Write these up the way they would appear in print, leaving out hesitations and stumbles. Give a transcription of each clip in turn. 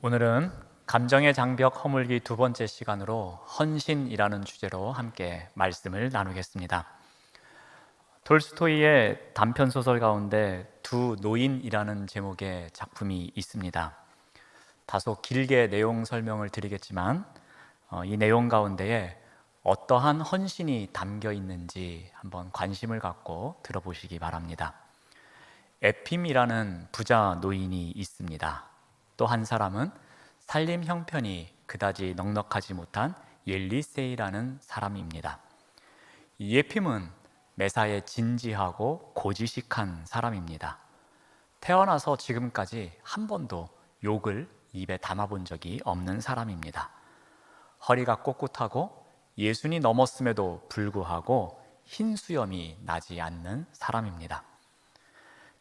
오늘은 감정의 장벽 허물기 두 번째 시간으로 헌신이라는 주제로 함께 말씀을 나누겠습니다. 톨스토이의 단편소설 가운데 두 노인이라는 제목의 작품이 있습니다. 다소 길게 내용 설명을 드리겠지만 이 내용 가운데에 어떠한 헌신이 담겨 있는지 한번 관심을 갖고 들어보시기 바랍니다. 에핌이라는 부자 노인이 있습니다. 또 한 사람은 살림 형편이 그다지 넉넉하지 못한 옐리세이라는 사람입니다. 이 에핌은 매사에 진지하고 고지식한 사람입니다. 태어나서 지금까지 한 번도 욕을 입에 담아본 적이 없는 사람입니다. 허리가 꼿꼿하고 예순이 넘었음에도 불구하고 흰 수염이 나지 않는 사람입니다.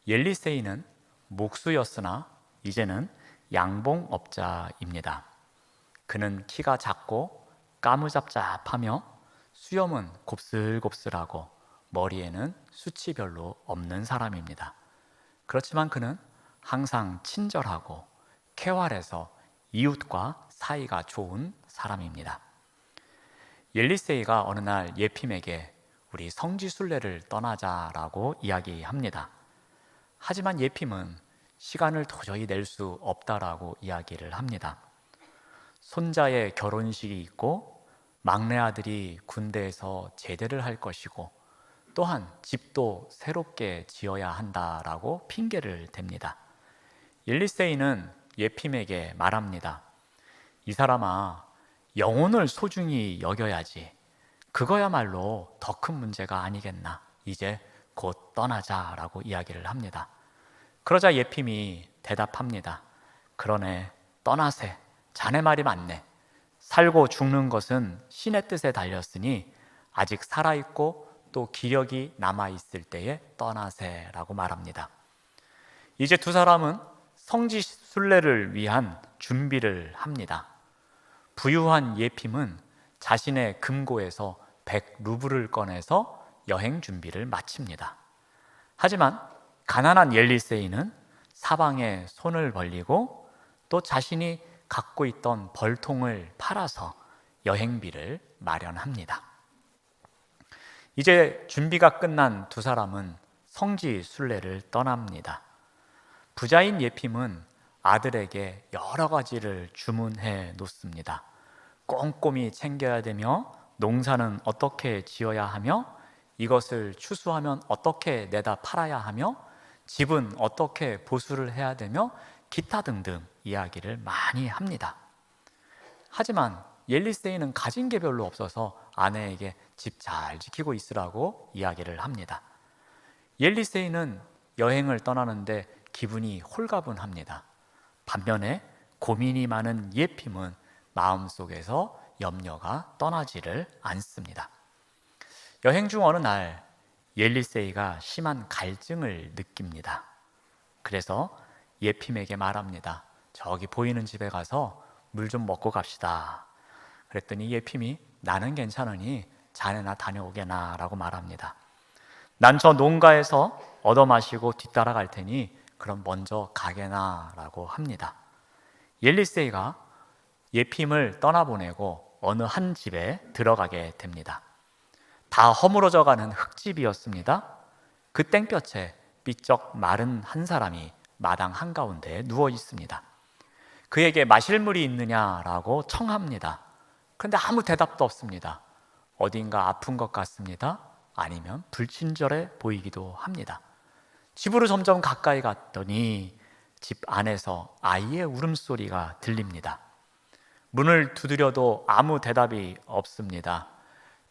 옐리세이는 목수였으나 이제는 양봉업자입니다. 그는 키가 작고 까무잡잡하며 수염은 곱슬곱슬하고 머리에는 숱이 별로 없는 사람입니다. 그렇지만 그는 항상 친절하고 쾌활해서 이웃과 사이가 좋은 사람입니다. 옐리세이가 어느 날 예핌에게 우리 성지순례를 떠나자라고 이야기합니다. 하지만 예핌은 시간을 도저히 낼 수 없다라고 이야기를 합니다. 손자의 결혼식이 있고 막내 아들이 군대에서 제대를 할 것이고 또한 집도 새롭게 지어야 한다라고 핑계를 댑니다. 옐리세이는 예핌에게 말합니다. 이 사람아, 영혼을 소중히 여겨야지. 그거야말로 더 큰 문제가 아니겠나. 이제 곧 떠나자라고 이야기를 합니다. 그러자 예핌이 대답합니다. 그러네, 떠나세. 자네 말이 맞네. 살고 죽는 것은 신의 뜻에 달렸으니 아직 살아있고 또 기력이 남아있을 때에 떠나세라고 말합니다. 이제 두 사람은 성지 순례를 위한 준비를 합니다. 부유한 예핌은 자신의 금고에서 100루블을 꺼내서 여행 준비를 마칩니다. 하지만 가난한 옐리세이는 사방에 손을 벌리고 또 자신이 갖고 있던 벌통을 팔아서 여행비를 마련합니다. 이제 준비가 끝난 두 사람은 성지 순례를 떠납니다. 부자인 예핌은 아들에게 여러 가지를 주문해 놓습니다. 꼼꼼히 챙겨야 되며 농사는 어떻게 지어야 하며 이것을 추수하면 어떻게 내다 팔아야 하며 집은 어떻게 보수를 해야 되며 기타 등등 이야기를 많이 합니다. 하지만 옐리세이는 가진 게 별로 없어서 아내에게 집 잘 지키고 있으라고 이야기를 합니다. 옐리세이는 여행을 떠나는데 기분이 홀가분합니다. 반면에 고민이 많은 예핌은 마음속에서 염려가 떠나지를 않습니다. 여행 중 어느 날 옐리세이가 심한 갈증을 느낍니다. 그래서 예핌에게 말합니다. 저기 보이는 집에 가서 물 좀 먹고 갑시다. 그랬더니 예핌이 나는 괜찮으니 자네나 다녀오게나 라고 말합니다. 난 저 농가에서 얻어 마시고 뒤따라 갈 테니 그럼 먼저 가게나 라고 합니다. 옐리세이가 예핌을 떠나보내고 어느 한 집에 들어가게 됩니다. 다 허물어져 가는 흙집이었습니다. 그 땡볕에 삐쩍 마른 한 사람이 마당 한가운데 누워 있습니다. 그에게 마실 물이 있느냐라고 청합니다. 그런데 아무 대답도 없습니다. 어딘가 아픈 것 같습니다. 아니면 불친절해 보이기도 합니다. 집으로 점점 가까이 갔더니 집 안에서 아이의 울음소리가 들립니다. 문을 두드려도 아무 대답이 없습니다.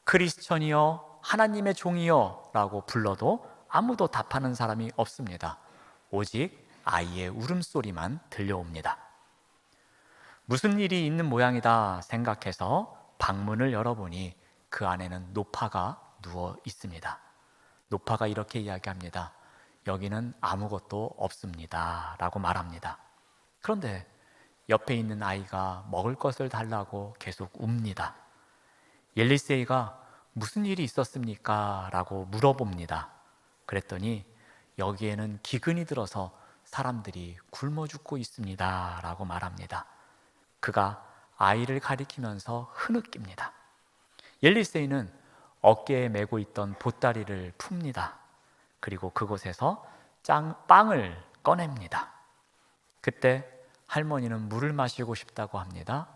크리스천이여, 하나님의 종이여 라고 불러도 아무도 답하는 사람이 없습니다. 오직 아이의 울음소리만 들려옵니다. 무슨 일이 있는 모양이다 생각해서 방문을 열어보니 그 안에는 노파가 누워 있습니다. 노파가 이렇게 이야기합니다. 여기는 아무것도 없습니다 라고 말합니다. 그런데 옆에 있는 아이가 먹을 것을 달라고 계속 웁니다. 옐리세이가 무슨 일이 있었습니까? 라고 물어봅니다. 그랬더니 여기에는 기근이 들어서 사람들이 굶어 죽고 있습니다 라고 말합니다. 그가 아이를 가리키면서 흐느낍니다. 엘리세이는 어깨에 메고 있던 보따리를 풉니다. 그리고 그곳에서 빵을 꺼냅니다. 그때 할머니는 물을 마시고 싶다고 합니다.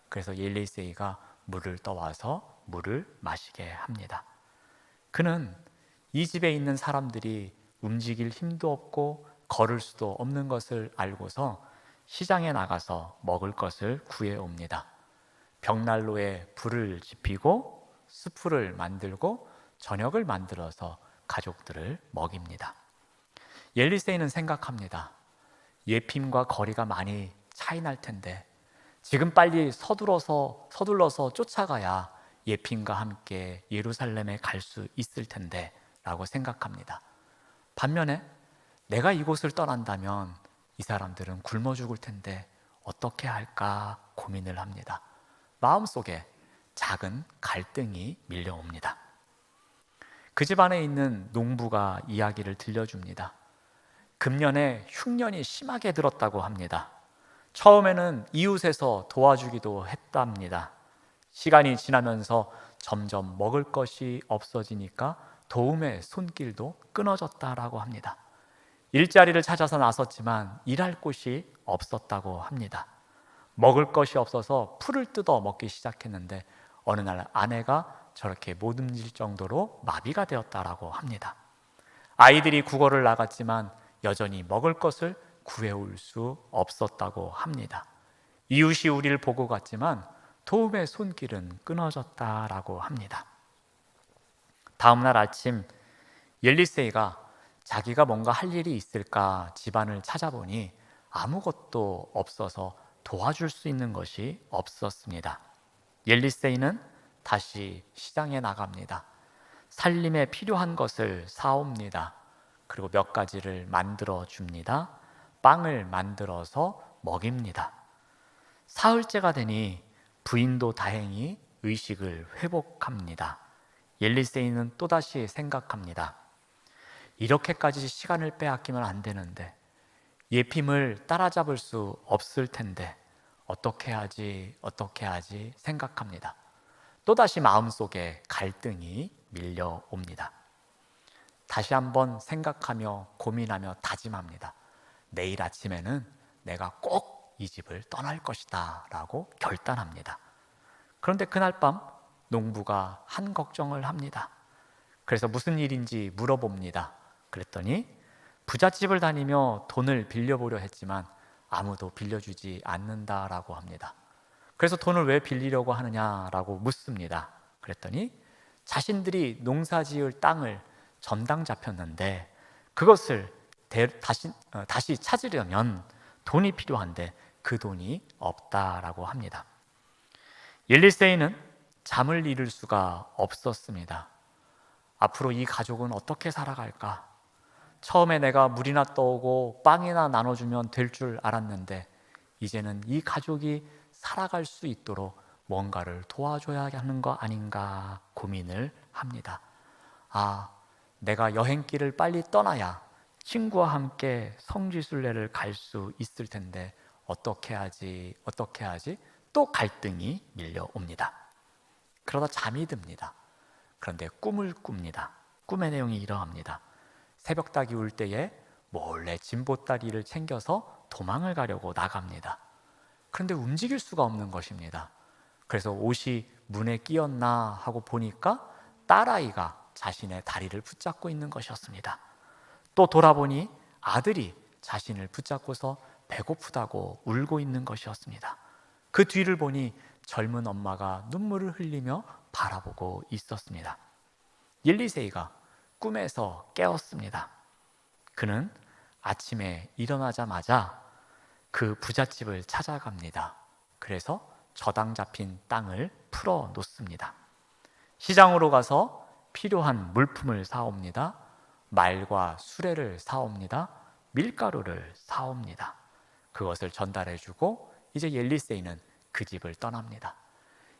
그래서 엘리세이가 물을 떠와서 물을 마시게 합니다. 그는 이 집에 있는 사람들이 움직일 힘도 없고 걸을 수도 없는 것을 알고서 시장에 나가서 먹을 것을 구해옵니다. 벽난로에 불을 지피고 수프를 만들고 저녁을 만들어서 가족들을 먹입니다. 엘리세이는 생각합니다. 예핌과 거리가 많이 차이 날 텐데 지금 빨리 서둘러서 쫓아가야 예핌과 함께 예루살렘에 갈 수 있을 텐데 라고 생각합니다. 반면에 내가 이곳을 떠난다면 이 사람들은 굶어 죽을 텐데 어떻게 할까 고민을 합니다. 마음속에 작은 갈등이 밀려옵니다. 그 집 안에 있는 농부가 이야기를 들려줍니다. 금년에 흉년이 심하게 들었다고 합니다. 처음에는 이웃에서 도와주기도 했답니다. 시간이 지나면서 점점 먹을 것이 없어지니까 도움의 손길도 끊어졌다라고 합니다. 일자리를 찾아서 나섰지만 일할 곳이 없었다고 합니다. 먹을 것이 없어서 풀을 뜯어 먹기 시작했는데 어느 날 아내가 저렇게 못 움직일 정도로 마비가 되었다라고 합니다. 아이들이 국어를 나갔지만 여전히 먹을 것을 구해올 수 없었다고 합니다. 이웃이 우리를 보고 갔지만 도움의 손길은 끊어졌다라고 합니다. 다음 날 아침 엘리세이가 자기가 뭔가 할 일이 있을까 집안을 찾아보니 아무것도 없어서 도와줄 수 있는 것이 없었습니다. 엘리세이는 다시 시장에 나갑니다. 살림에 필요한 것을 사옵니다. 그리고 몇 가지를 만들어 줍니다. 빵을 만들어서 먹입니다. 사흘째가 되니 부인도 다행히 의식을 회복합니다. 엘리세이는 또다시 생각합니다. 이렇게까지 시간을 빼앗기면 안 되는데 예핌을 따라잡을 수 없을 텐데 어떻게 하지 생각합니다. 또다시 마음속에 갈등이 밀려옵니다. 다시 한번 생각하며 고민하며 다짐합니다. 내일 아침에는 내가 꼭 이 집을 떠날 것이다 라고 결단합니다. 그런데 그날 밤 농부가 한 걱정을 합니다. 그래서 무슨 일인지 물어봅니다. 그랬더니 부잣집을 다니며 돈을 빌려보려 했지만 아무도 빌려주지 않는다라고 합니다. 그래서 돈을 왜 빌리려고 하느냐라고 묻습니다. 그랬더니 자신들이 농사지을 땅을 전당 잡혔는데 그것을 다시 찾으려면 돈이 필요한데 그 돈이 없다라고 합니다. 엘리세이는 잠을 이룰 수가 없었습니다. 앞으로 이 가족은 어떻게 살아갈까? 처음에 내가 물이나 떠오고 빵이나 나눠주면 될 줄 알았는데 이제는 이 가족이 살아갈 수 있도록 뭔가를 도와줘야 하는 거 아닌가 고민을 합니다. 내가 여행길을 빨리 떠나야 친구와 함께 성지순례를 갈 수 있을 텐데 어떻게 하지? 또 갈등이 밀려옵니다. 그러다 잠이 듭니다. 그런데 꿈을 꿉니다. 꿈의 내용이 이러합니다. 새벽닭이 울 때에 몰래 짐보따리를 챙겨서 도망을 가려고 나갑니다. 그런데 움직일 수가 없는 것입니다. 그래서 옷이 문에 끼었나 하고 보니까 딸아이가 자신의 다리를 붙잡고 있는 것이었습니다. 또 돌아보니 아들이 자신을 붙잡고서 배고프다고 울고 있는 것이었습니다. 그 뒤를 보니 젊은 엄마가 눈물을 흘리며 바라보고 있었습니다. 엘리세이가 꿈에서 깨었습니다. 그는 아침에 일어나자마자 그 부잣집을 찾아갑니다. 그래서 저당 잡힌 땅을 풀어 놓습니다. 시장으로 가서 필요한 물품을 사옵니다. 말과 수레를 사옵니다. 밀가루를 사옵니다. 그것을 전달해주고 이제 엘리세이는 그 집을 떠납니다.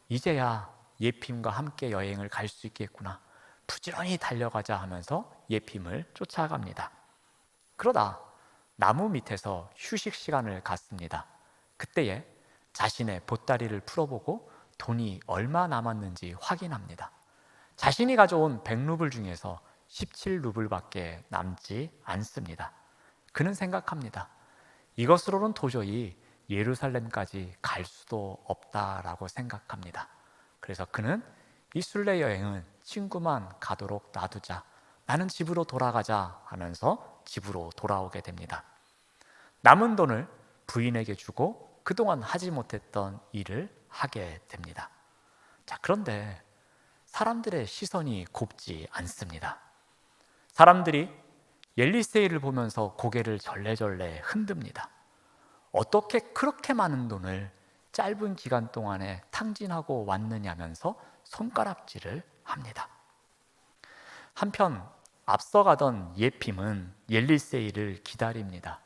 이제야 예핌과 함께 여행을 갈 수 있겠구나. 부지런히 달려가자 하면서 예핌을 쫓아갑니다. 그러다 나무 밑에서 휴식 시간을 갖습니다. 그때에 자신의 보따리를 풀어보고 돈이 얼마 남았는지 확인합니다. 자신이 가져온 100루블 중에서 17루블밖에 남지 않습니다. 그는 생각합니다. 이것으로는 도저히 예루살렘까지 갈 수도 없다라고 생각합니다. 그래서 그는 이 순례 여행은 친구만 가도록 놔두자, 나는 집으로 돌아가자 하면서 집으로 돌아오게 됩니다. 남은 돈을 부인에게 주고 그동안 하지 못했던 일을 하게 됩니다. 자, 그런데 사람들의 시선이 곱지 않습니다. 사람들이 엘리세이를 보면서 고개를 절레절레 흔듭니다. 어떻게 그렇게 많은 돈을 짧은 기간 동안에 탕진하고 왔느냐면서 손가락질을 합니다. 한편 앞서가던 예핌은 엘리세이를 기다립니다.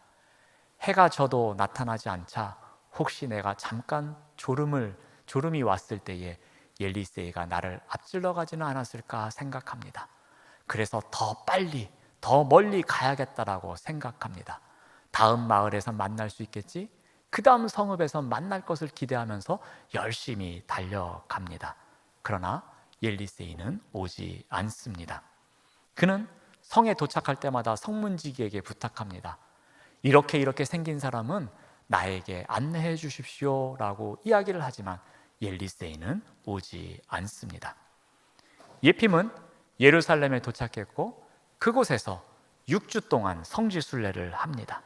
해가 져도 나타나지 않자 혹시 내가 잠깐 졸음이 왔을 때에 엘리세이가 나를 앞질러 가지는 않았을까 생각합니다. 그래서 더 빨리 더 멀리 가야겠다라고 생각합니다. 다음 마을에서 만날 수 있겠지? 그 다음 성읍에서 만날 것을 기대하면서 열심히 달려갑니다. 그러나 엘리세이는 오지 않습니다. 그는 성에 도착할 때마다 성문지기에게 부탁합니다. 이렇게 생긴 사람은 나에게 안내해 주십시오 라고 이야기를 하지만 엘리세이는 오지 않습니다. 예핌은 예루살렘에 도착했고 그곳에서 6주 동안 성지순례를 합니다.